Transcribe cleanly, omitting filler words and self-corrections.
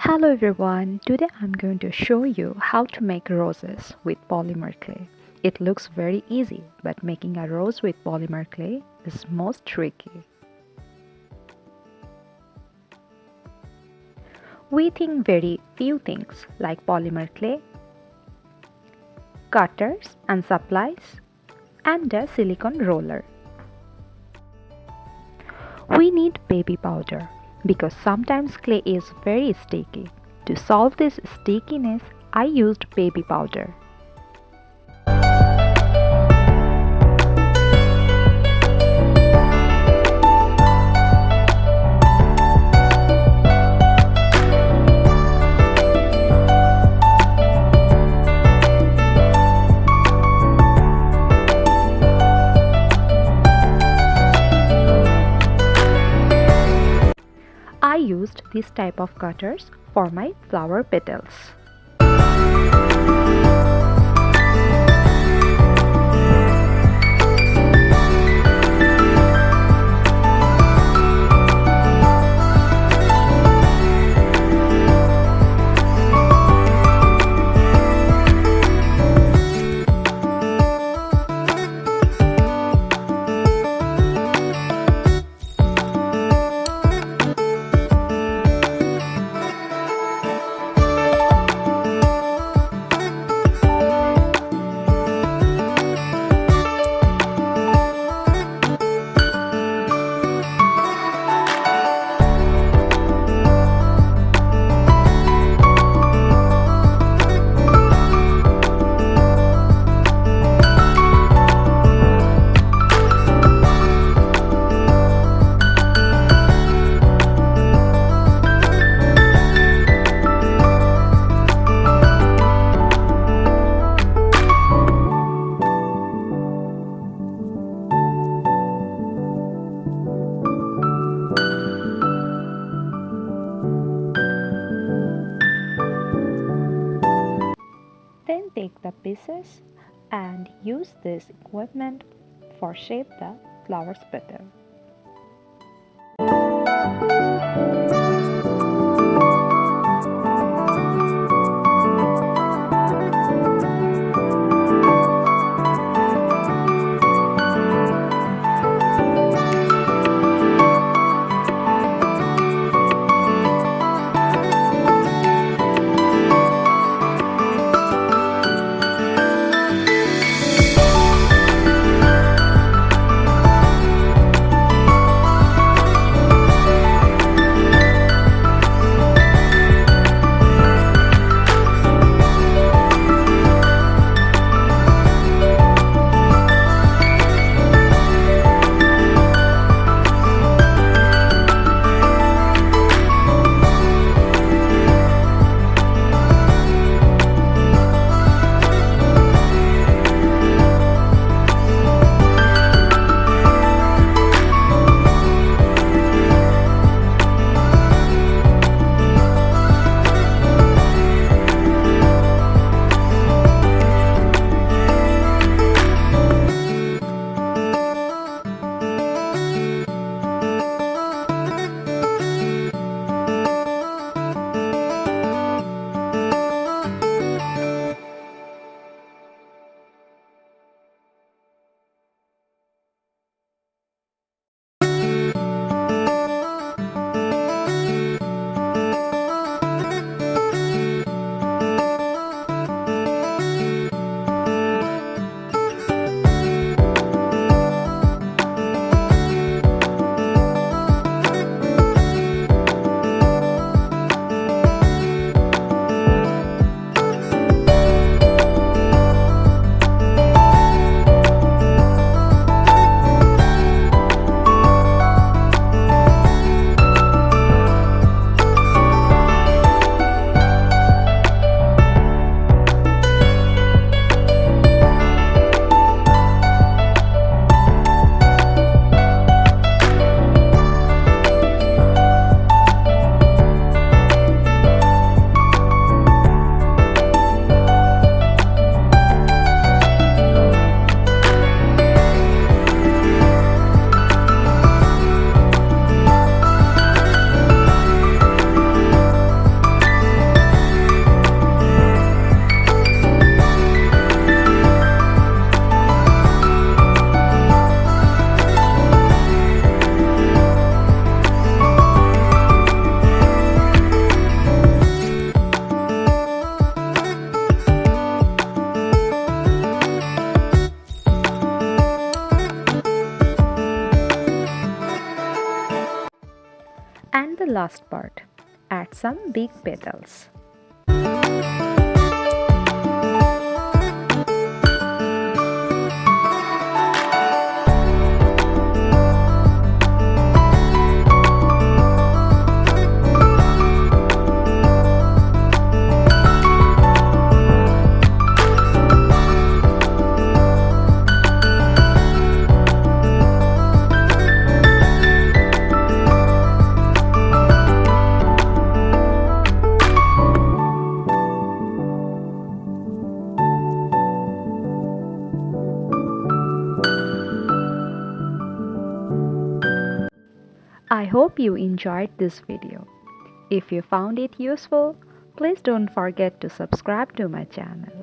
Hello everyone, today I'm going to show you how to make roses with polymer clay. It looks very easy, but making a rose with polymer clay is most tricky. We think very few things like polymer clay, cutters and supplies, and a silicone roller. We need baby powder because sometimes clay is very sticky. To solve this stickiness, I used baby powder. I used this type of cutters for my flower petals. Then take the pieces and use this equipment for shape the flower's petal. last part. Add some big petals. I hope you enjoyed this video. If you found it useful, please don't forget to subscribe to my channel.